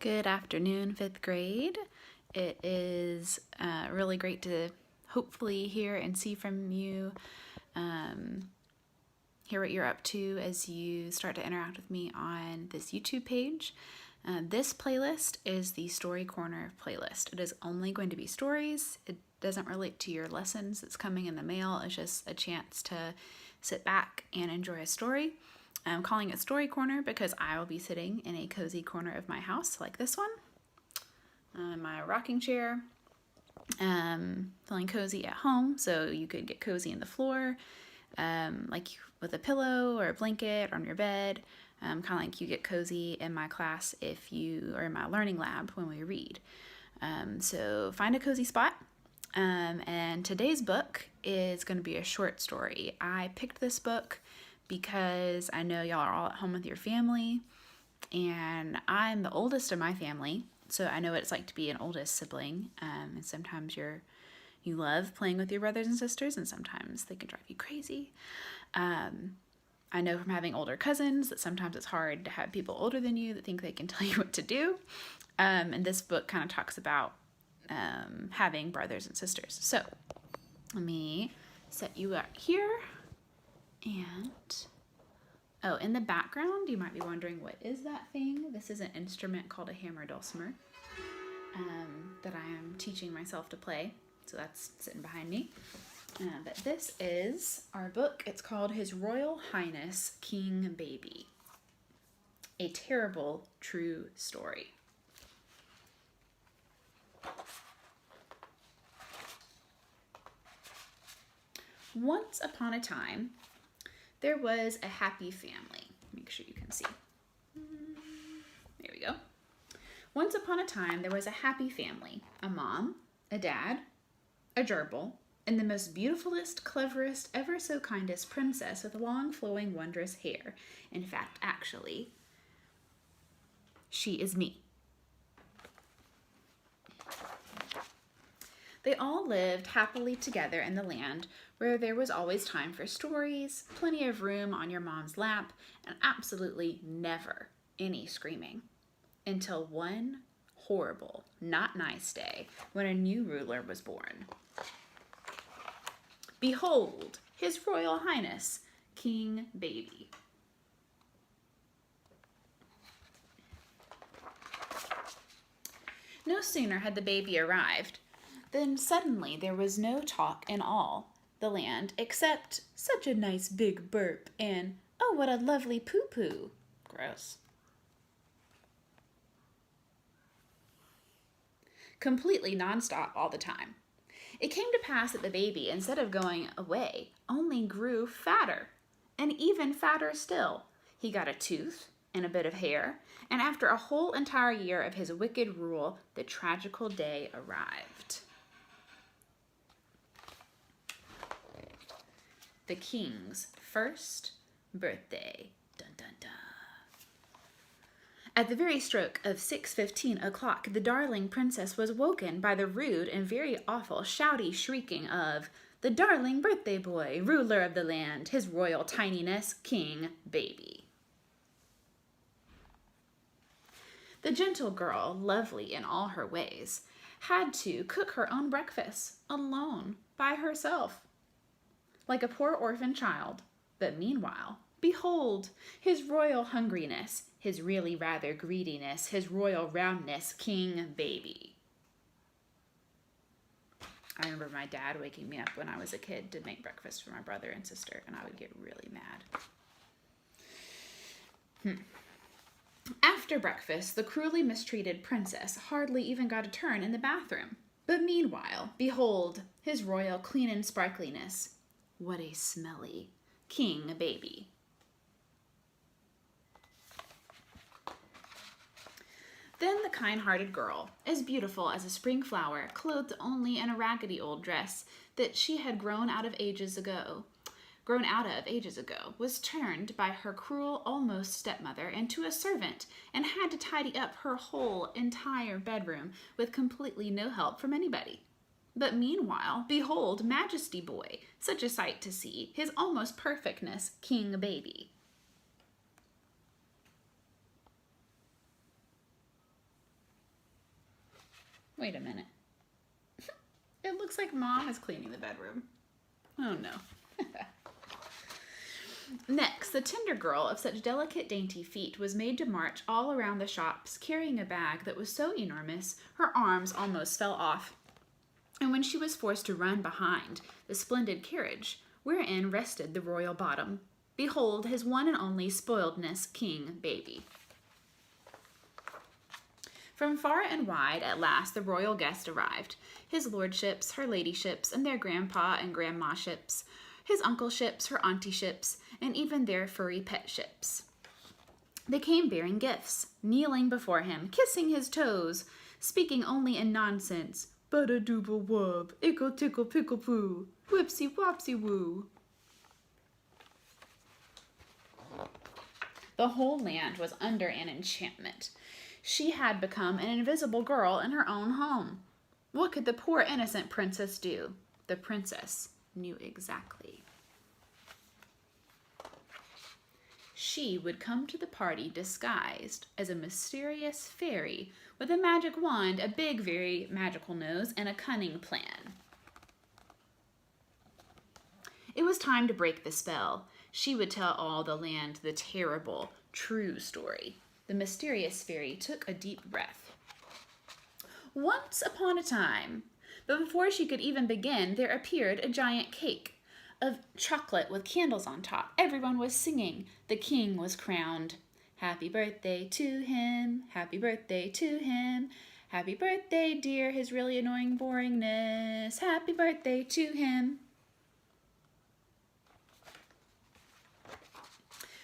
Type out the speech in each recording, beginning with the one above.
Good afternoon, fifth grade. It is really great to hopefully hear and see from you, hear what you're up to as you start to interact with me on this YouTube page. This playlist is the Story Corner playlist. It is only going to be stories. It doesn't relate to your lessons that's coming in the mail. It's just a chance to sit back and enjoy a story. I'm calling it Story Corner because I will be sitting in a cozy corner of my house like this one, in my rocking chair, feeling cozy at home. So you could get cozy in the floor, like with a pillow or a blanket on your bed, kind of like you get cozy in my class if you are in my learning lab when we read. So find a cozy spot. And today's book is going to be a short story. I picked this book because I know y'all are all at home with your family, and I'm the oldest of my family, so I know what it's like to be an oldest sibling, and sometimes you love playing with your brothers and sisters, and sometimes they can drive you crazy. I know from having older cousins that sometimes it's hard to have people older than you that think they can tell you what to do, and this book kind of talks about having brothers and sisters. So let me set you up here. And, oh, in the background, you might be wondering, what is that thing? This is an instrument called a hammer dulcimer that I am teaching myself to play. So that's sitting behind me. But this is our book. It's called His Royal Highness King Baby. A Terrible True Story. Once upon a time, there was a happy family. Make sure you can see. There we go. Once upon a time, there was a happy family. A mom, a dad, a gerbil, and the most beautifulest, cleverest, ever so kindest princess with long, flowing, wondrous hair. In fact, actually, she is me. They all lived happily together in the land where there was always time for stories, plenty of room on your mom's lap, and absolutely never any screaming. Until one horrible, not nice day when a new ruler was born. Behold, His Royal Highness, King Baby. No sooner had the baby arrived then suddenly there was no talk in all the land except such a nice big burp and, oh, what a lovely poo-poo. Gross. Completely nonstop all the time. It came to pass that the baby, instead of going away, only grew fatter, and even fatter still. He got a tooth and a bit of hair, and after a whole entire year of his wicked rule, the tragical day arrived. The king's first birthday. Dun, dun, dun. At the very stroke of 6:15 o'clock, the darling princess was woken by the rude and very awful shouty shrieking of the darling birthday boy, ruler of the land, his royal tininess, King Baby. The gentle girl, lovely in all her ways, had to cook her own breakfast alone by herself, like a poor orphan child. But meanwhile, behold, his royal hungriness, his really rather greediness, his royal roundness, King Baby. I remember my dad waking me up when I was a kid to make breakfast for my brother and sister, and I would get really mad. After breakfast, the cruelly mistreated princess hardly even got a turn in the bathroom. But meanwhile, behold, his royal clean and sparkliness. What a smelly King Baby. Then the kind-hearted girl, as beautiful as a spring flower, clothed only in a raggedy old dress that she had grown out of ages ago, was turned by her cruel, almost stepmother into a servant and had to tidy up her whole entire bedroom with completely no help from anybody. But meanwhile, behold, Majesty Boy, such a sight to see, his almost perfectness, King Baby. Wait a minute. It looks like Mom is cleaning the bedroom. Oh no. Next, the tender girl of such delicate, dainty feet was made to march all around the shops, carrying a bag that was so enormous her arms almost fell off. And when she was forced to run behind the splendid carriage, wherein rested the royal bottom, behold his one and only spoiledness king baby. From far and wide, at last, the royal guest arrived. His lordships, her ladyships, and their grandpa and grandma-ships, his uncle-ships, her auntie-ships, and even their furry pet-ships. They came bearing gifts, kneeling before him, kissing his toes, speaking only in nonsense. Bada-dooba-wub, ickle-tickle-pickle-poo, whipsy-wopsy-woo. The whole land was under an enchantment. She had become an invisible girl in her own home. What could the poor innocent princess do? The princess knew exactly. She would come to the party disguised as a mysterious fairy with a magic wand, a big, very magical nose, and a cunning plan. It was time to break the spell. She would tell all the land the terrible, true story. The mysterious fairy took a deep breath. Once upon a time, but before she could even begin, there appeared a giant cake of chocolate with candles on top. Everyone was singing. The king was crowned. Happy birthday to him. Happy birthday to him. Happy birthday, dear, his really annoying boringness. Happy birthday to him.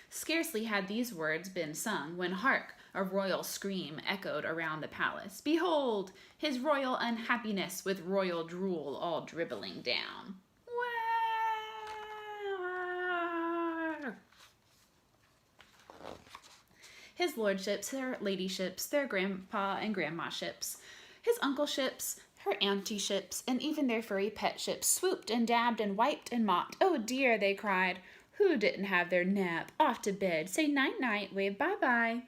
Scarcely had these words been sung when hark, a royal scream echoed around the palace. Behold, his royal unhappiness with royal drool all dribbling down. His lordships, their ladyships, their grandpa and grandma-ships, his uncle-ships, her auntie-ships, and even their furry pet-ships swooped and dabbed and wiped and mopped. Oh dear, they cried. Who didn't have their nap? Off to bed. Say night-night, wave bye-bye.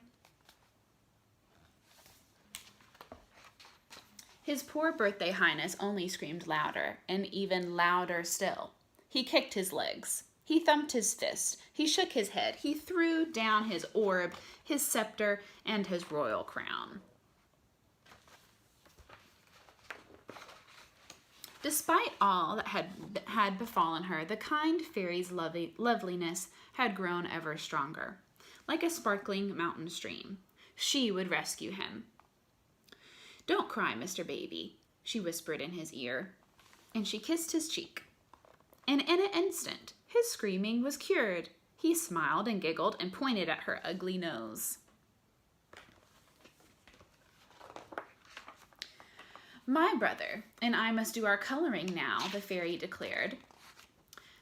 His poor birthday highness only screamed louder, and even louder still. He kicked his legs. He thumped his fist. He shook his head. He threw down his orb, his scepter, and his royal crown. Despite all that had befallen her, the kind fairy's loveliness had grown ever stronger. Like a sparkling mountain stream, she would rescue him. Don't cry, Mr. Baby, she whispered in his ear, and she kissed his cheek. And in an instant, his screaming was cured. He smiled and giggled and pointed at her ugly nose. My brother and I must do our coloring now, the fairy declared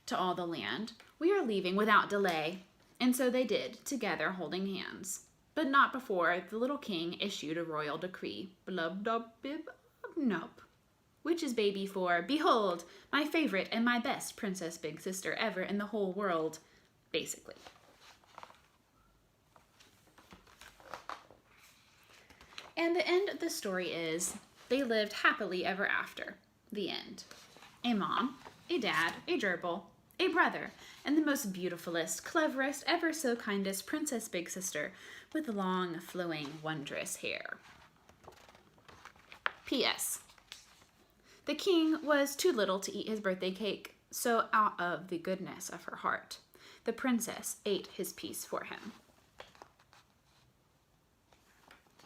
to all the land. We are leaving without delay. And so they did, together holding hands. But not before the little king issued a royal decree. Blub-dub-bib-nub. Which is baby for, behold, my favorite and my best princess big sister ever in the whole world, basically. And the end of the story is, they lived happily ever after. The end. A mom, a dad, a gerbil, a brother, and the most beautifulest, cleverest, ever so kindest princess big sister with long, flowing, wondrous hair. P.S. The king was too little to eat his birthday cake, so out of the goodness of her heart, the princess ate his piece for him.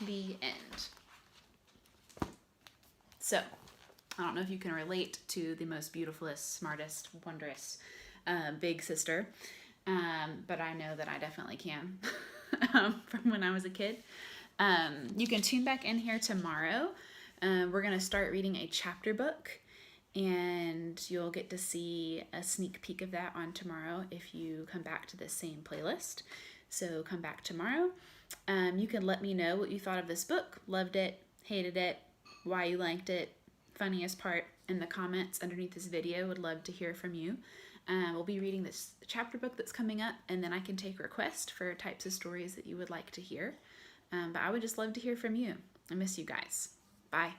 The end. So, I don't know if you can relate to the most beautifulest, smartest, wondrous big sister, but I know that I definitely can from when I was a kid. You can tune back in here tomorrow. We're going to start reading a chapter book, and you'll get to see a sneak peek of that on tomorrow if you come back to this same playlist. So come back tomorrow. You can let me know what you thought of this book, loved it, hated it, why you liked it, funniest part in the comments underneath this video. Would love to hear from you. We'll be reading this chapter book that's coming up, and then I can take requests for types of stories that you would like to hear. But I would just love to hear from you. I miss you guys. Bye.